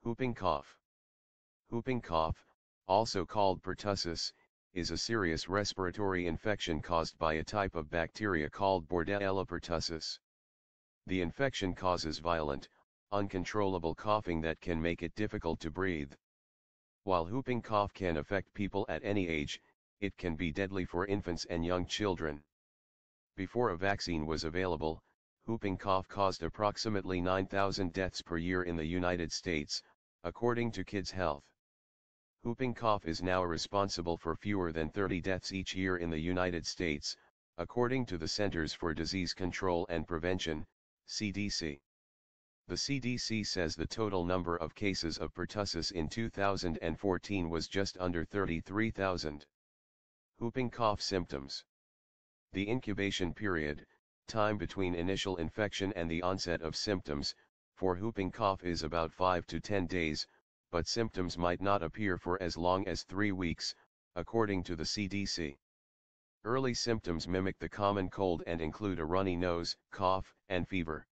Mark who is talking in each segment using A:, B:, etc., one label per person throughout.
A: Whooping cough. Whooping cough, also called pertussis, is a serious respiratory infection caused by a type of bacteria called Bordetella pertussis. The infection causes violent, uncontrollable coughing that can make it difficult to breathe. While whooping cough can affect people at any age, it can be deadly for infants and young children. Before a vaccine was available, whooping cough caused approximately 9,000 deaths per year in the United States, according to Kids Health. Whooping cough is now responsible for fewer than 30 deaths each year in the United States, according to the Centers for Disease Control and Prevention, CDC. The CDC says the total number of cases of pertussis in 2014 was just under 33,000. Whooping cough symptoms. The incubation period, time between initial infection and the onset of symptoms, for whooping cough is about 5 to 10 days, but symptoms might not appear for as long as 3 weeks, according to the CDC. Early symptoms mimic the common cold and include a runny nose, cough, and fever.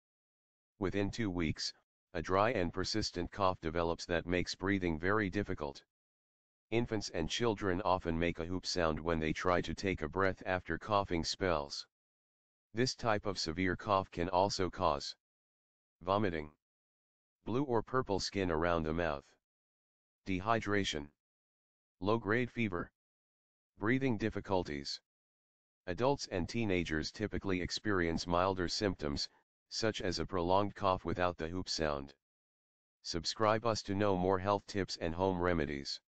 A: Within 2 weeks, a dry and persistent cough develops that makes breathing very difficult. Infants and children often make a whoop sound when they try to take a breath after coughing spells. This type of severe cough can also cause vomiting, blue or purple skin around the mouth, dehydration, low-grade fever, breathing difficulties. Adults and teenagers typically experience milder symptoms, such as a prolonged cough without the whoop sound. Subscribe us to know more health tips and home remedies.